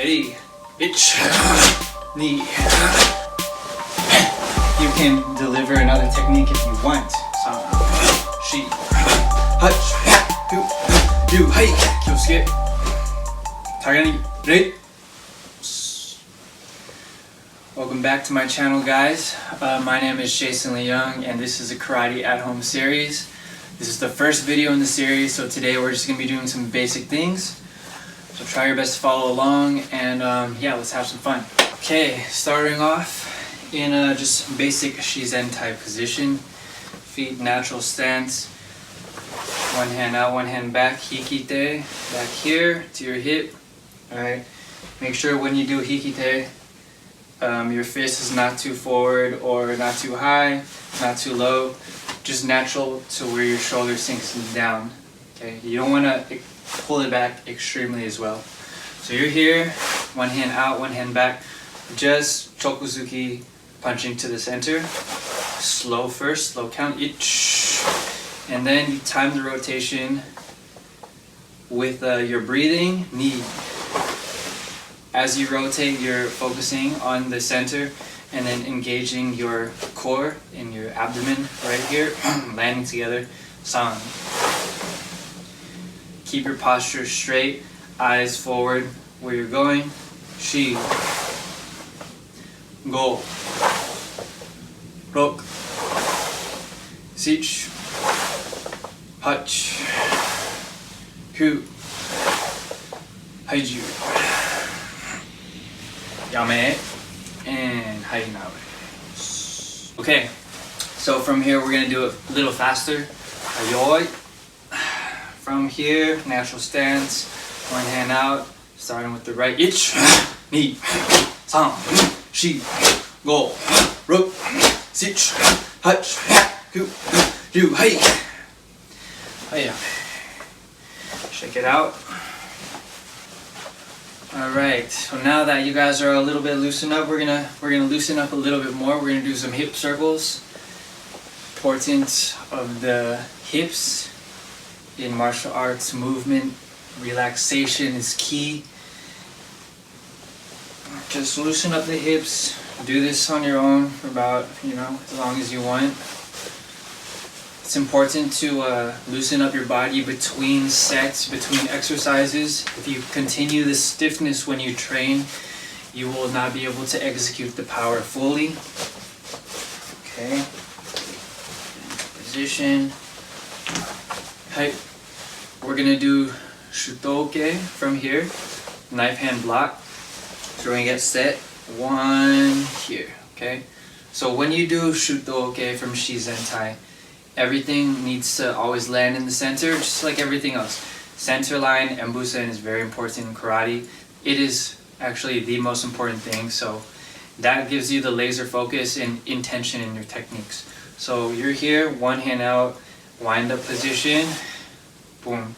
Ready? Itch. Knee. You can deliver another technique if you want. She. Hutch. Do. Hey. Kyosuke. Tagani. Ready? Welcome back to my channel, guys. My name is Jason Leung, and this is a Karate at Home series. This is the first video in the series, so today we're just going to be doing some basic things. So try your best to follow along, and yeah, let's have some fun. Okay, starting off in a just basic Shizen type position. Feet natural stance. One hand out, one hand back. Hikite, back here to your hip. Alright, make sure when you do Hikite, your fist is not too forward or not too high, not too low, just natural to where your shoulder sinks down. Okay, you don't want to pull it back extremely as well. So you're here, one hand out, one hand back, just chokuzuki, punching to the center. Slow first, slow count, itch, and then you time the rotation with your breathing, knee. As you rotate, you're focusing on the center and then engaging your core and your abdomen right here, landing together, san. Keep your posture straight, eyes forward where you're going, shi, go, rok, sich, hutch, hu, haiju. Yame and Hainawe. Okay, so from here we're gonna do it a little faster. Ayoi. From here, natural stance, one hand out, starting with the right. Ich, ni, san, shi, go, rok, sich, hutch, hu, yu, hey. Hiya. Shake it out. Alright, so now that you guys are a little bit loosened up, we're gonna loosen up a little bit more. We're gonna do some hip circles. Portents of the hips in martial arts movement. Relaxation is key. Just loosen up the hips. Do this on your own for about, as long as you want. It's important to loosen up your body between sets, between exercises. If you continue this stiffness when you train, you will not be able to execute the power fully. Okay. Position. Okay. We're gonna do Shotokan from here. Knife hand block. So we're gonna get set. One here. Okay. So when you do Shotokan from Shizen-tai, everything needs to always land in the center, just like everything else. Center line, embusen is very important in karate. It is actually the most important thing, so that gives you the laser focus and intention in your techniques. So you're here, one hand out, wind up position, boom.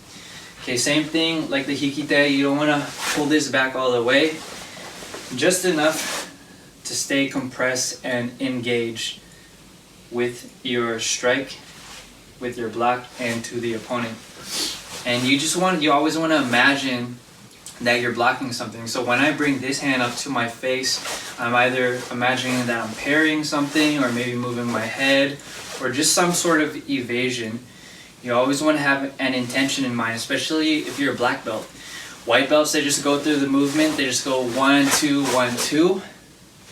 Okay, same thing like the hikite, you don't want to pull this back all the way, just enough to stay compressed and engaged with your strike, with your block, and to the opponent. And you always want to imagine that you're blocking something. So when I bring this hand up to my face, I'm either imagining that I'm parrying something, or maybe moving my head, or just some sort of evasion. You always want to have an intention in mind, especially if you're a black belt. White belts, they just go through the movement, they just go 1, 2, 1, 2.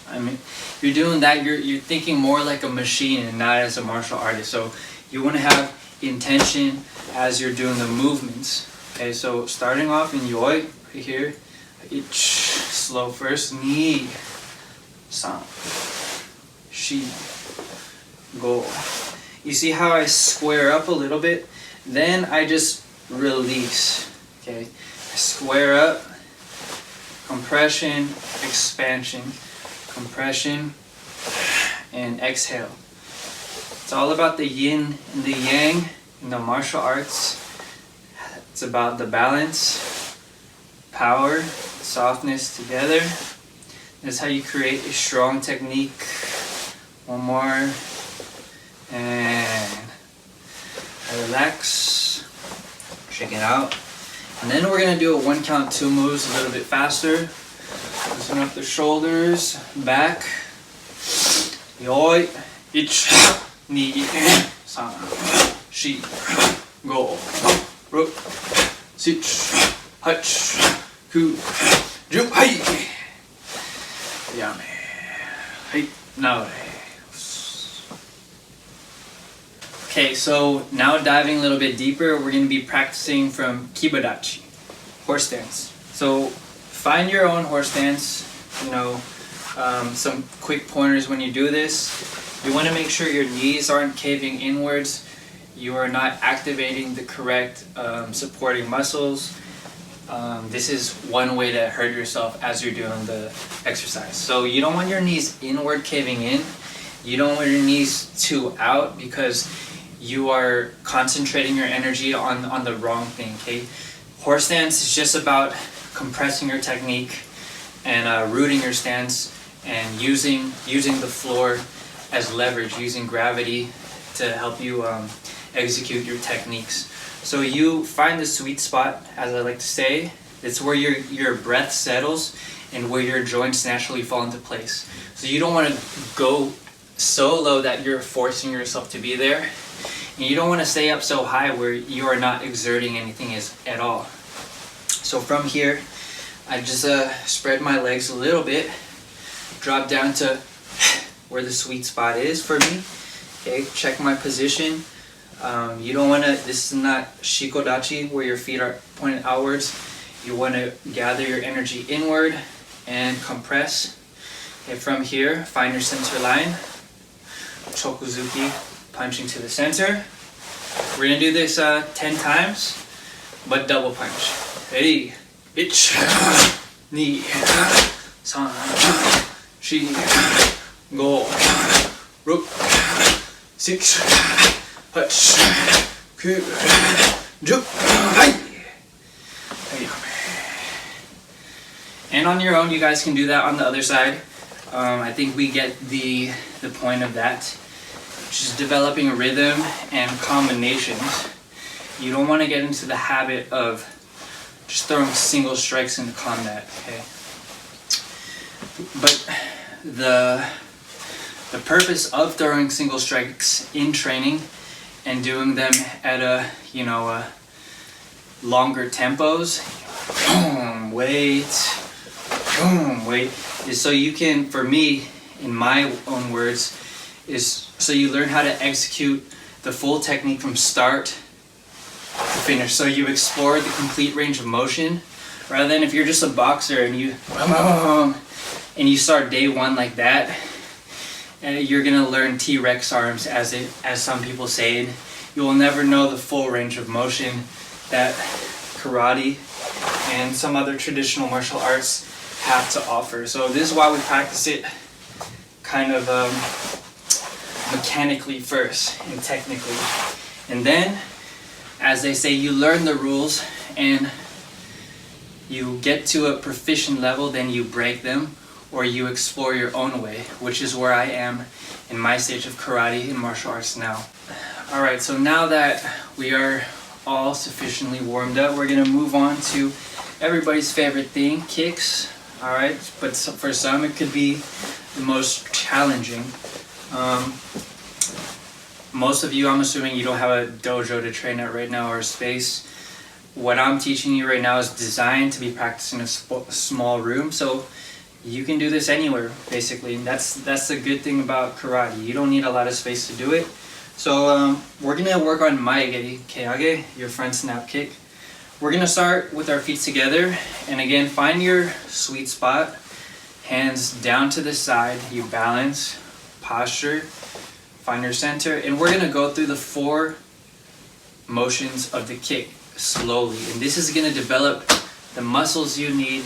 I mean, you're doing that, you're thinking more like a machine and not as a martial artist. So you want to have intention as you're doing the movements. Okay, so starting off in yoi, right here, ich, slow first, ni, san, shi, go. You see how I square up a little bit? Then I just release. Okay, I square up, compression, expansion, compression, and exhale. It's all about the yin and the yang in the martial arts. It's about the balance, power, softness together. That's how you create a strong technique. One more. And relax. Shake it out. And then we're going to do a 1 count 2 moves a little bit faster. Loosen up the shoulders, back. Yoi, ich, ni, san, shi, go, ro, sich, hach, ku, ju, hai. Yame, hai, now. Okay, so now diving a little bit deeper, we're going to be practicing from kibadachi, horse stance. So find your own horse stance, you know, some quick pointers when you do this. You want to make sure your knees aren't caving inwards, you are not activating the correct supporting muscles. This is one way to hurt yourself as you're doing the exercise. So you don't want your knees inward caving in, you don't want your knees too out because you are concentrating your energy on the wrong thing, okay? Horse stance is just about compressing your technique and rooting your stance and using the floor as leverage, using gravity to help you execute your techniques. So you find the sweet spot, as I like to say. It's where your breath settles and where your joints naturally fall into place. So you don't want to go so low that you're forcing yourself to be there. And you don't want to stay up so high where you are not exerting anything at all. So from here, I just spread my legs a little bit, drop down to where the sweet spot is for me. Okay, check my position. You don't want to, this is not shikodachi where your feet are pointed outwards. You want to gather your energy inward and compress. Okay, from here, find your center line. Chokuzuki, punching to the center. We're going to do this 10 times, but double punch. Ready? Ich, ni, san, shi, go, ro, six, hach, ku, ju, hai. And on your own, you guys can do that on the other side. I think we get the point of that. Just developing a rhythm and combinations. You don't want to get into the habit of just throwing single strikes into combat, okay? But the purpose of throwing single strikes in training and doing them at a longer tempos, wait, is so you can, for me, in my own words, is so you learn how to execute the full technique from start to finish. So you explore the complete range of motion, rather than if you're just a boxer and you start day one like that, you're gonna learn T-Rex arms, as some people say, and you will never know the full range of motion that karate and some other traditional martial arts have to offer. So this is why we practice it kind of mechanically first and technically, and then, as they say, you learn the rules and you get to a proficient level, then you break them or you explore your own way, which is where I am in my stage of karate and martial arts now. Alright, so now that we are all sufficiently warmed up, we're gonna move on to everybody's favorite thing, kicks. Alright, but for some it could be the most challenging. Most of you, I'm assuming you don't have a dojo to train at right now or a space. What I'm teaching you right now is designed to be practiced in a small room, so you can do this anywhere, basically. And that's the good thing about karate. You don't need a lot of space to do it. So we're gonna work on maegeri keage, your front snap kick. We're gonna start with our feet together, and again, find your sweet spot. Hands down to the side, you balance, posture, find your center, and we're gonna go through the 4 motions of the kick slowly. And this is gonna develop the muscles you need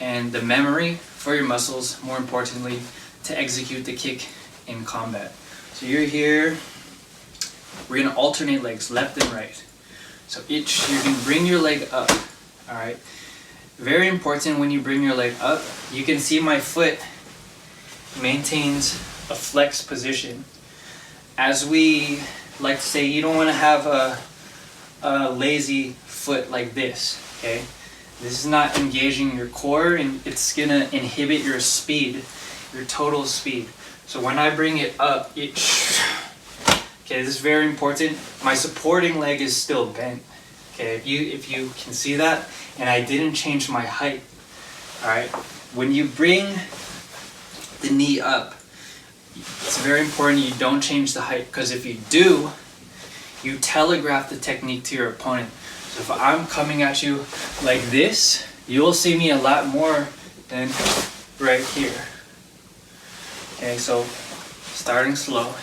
and the memory for your muscles, more importantly, to execute the kick in combat. So you're here, we're gonna alternate legs, left and right. So you can bring your leg up, all right? Very important when you bring your leg up, you can see my foot maintains a flex position. As we like to say, you don't want to have a lazy foot like this, okay? This is not engaging your core, and it's gonna inhibit your speed, your total speed. So when I bring it up, okay, this is very important. My supporting leg is still bent. Okay, if you can see that, and I didn't change my height. All right, when you bring the knee up, it's very important you don't change the height, because if you do, you telegraph the technique to your opponent. So if I'm coming at you like this, you'll see me a lot more than right here. Okay, so starting slow.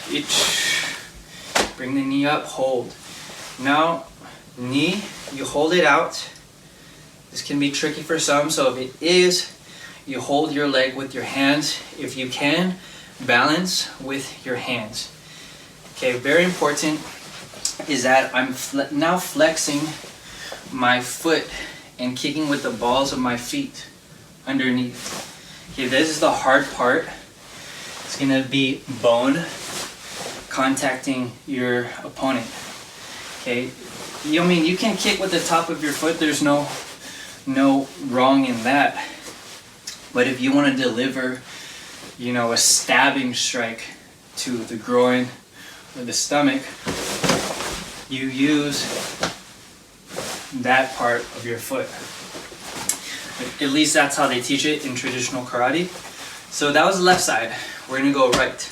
Bring the knee up, hold. Now, knee, you hold it out. This can be tricky for some, so if it is, you hold your leg with your hands. If you can, balance with your hands. Okay, very important is that I'm now flexing my foot and kicking with the balls of my feet underneath. Okay, this is the hard part. It's gonna be bone contacting your opponent. Okay, you can kick with the top of your foot. There's no wrong in that. But if you want to deliver, a stabbing strike to the groin or the stomach, you use that part of your foot. At least that's how they teach it in traditional karate. So that was the left side. We're gonna go right.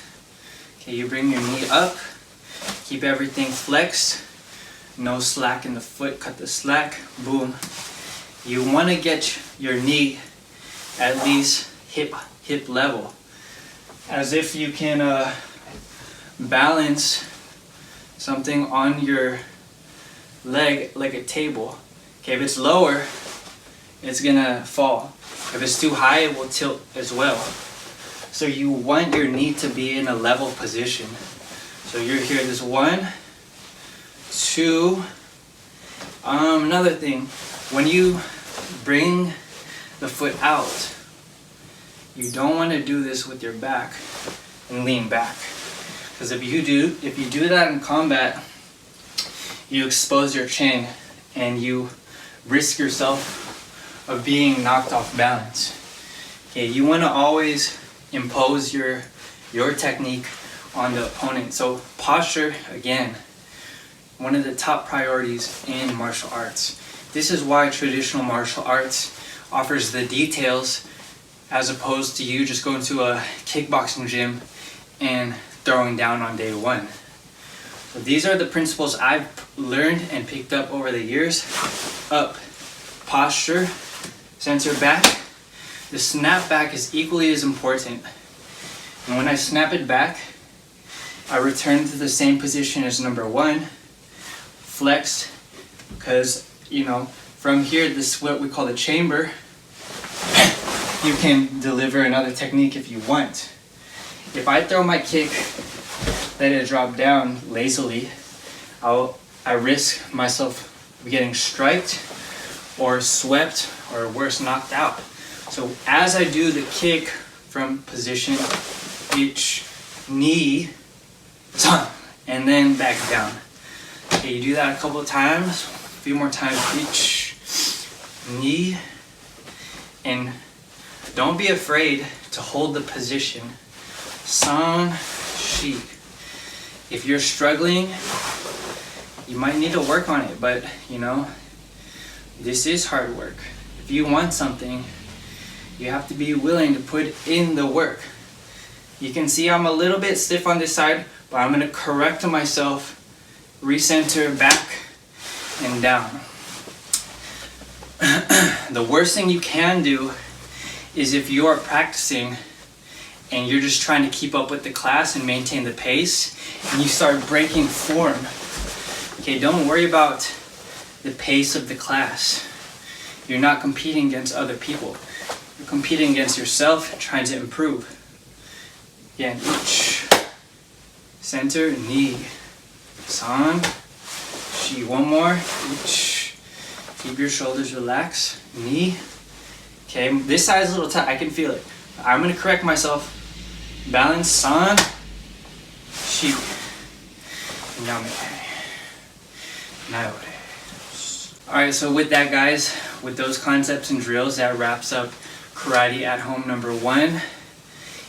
Okay, you bring your knee up, keep everything flexed, no slack in the foot, cut the slack, boom. You want to get your knee at least hip level, as if you can balance something on your leg like a table. Okay, if it's lower, it's gonna fall. If it's too high, it will tilt as well. So you want your knee to be in a level position. So you're here, this 1, 2. Another thing, when you bring the foot out, you don't want to do this with your back and lean back. Because if you do that in combat, you expose your chin and you risk yourself of being knocked off balance. Okay, you want to always impose your technique on the opponent. So posture, again, one of the top priorities in martial arts. This is why traditional martial arts offers the details, as opposed to you just going to a kickboxing gym and throwing down on day 1. So these are the principles I've learned and picked up over the years. Up, posture, center back. The snap back is equally as important. And when I snap it back, I return to the same position as number 1, flex, because from here, this is what we call the chamber. You can deliver another technique if you want. If I throw my kick, let it drop down lazily, I risk myself getting striked or swept or worse, knocked out. So as I do the kick from position, each knee, and then back down. Okay, you do that a couple of times, a few more times, each knee, and don't be afraid to hold the position. San, shi. If you're struggling, you might need to work on it, but this is hard work. If you want something, you have to be willing to put in the work. You can see I'm a little bit stiff on this side, but I'm going to correct myself, recenter back and down. The worst thing you can do is if you are practicing and you're just trying to keep up with the class and maintain the pace, and you start breaking form. Okay, don't worry about the pace of the class. You're not competing against other people. You're competing against yourself, trying to improve. Again, each, center, knee, san, shi, one more, each, keep your shoulders relaxed, knee. Okay, this side is a little tight, I can feel it. I'm gonna correct myself. Balance, san, shi, name, naore. Alright, so with that guys, with those concepts and drills, that wraps up Karate at Home number 1.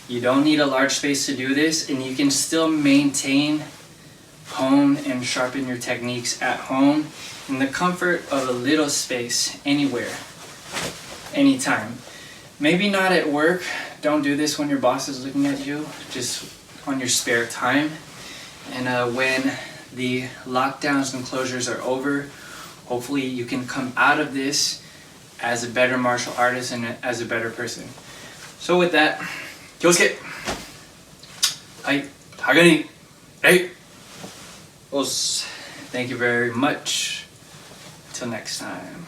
You don't need a large space to do this, and you can still maintain, hone, and sharpen your techniques at home in the comfort of a little space, anywhere, anytime. Maybe not at work. Don't do this when your boss is looking at you, just on your spare time. And when the lockdowns and closures are over, hopefully you can come out of this as a better martial artist and as a better person. So with that, Kyosuke! Hai, Hagani! Hey! Thank you very much. Till next time.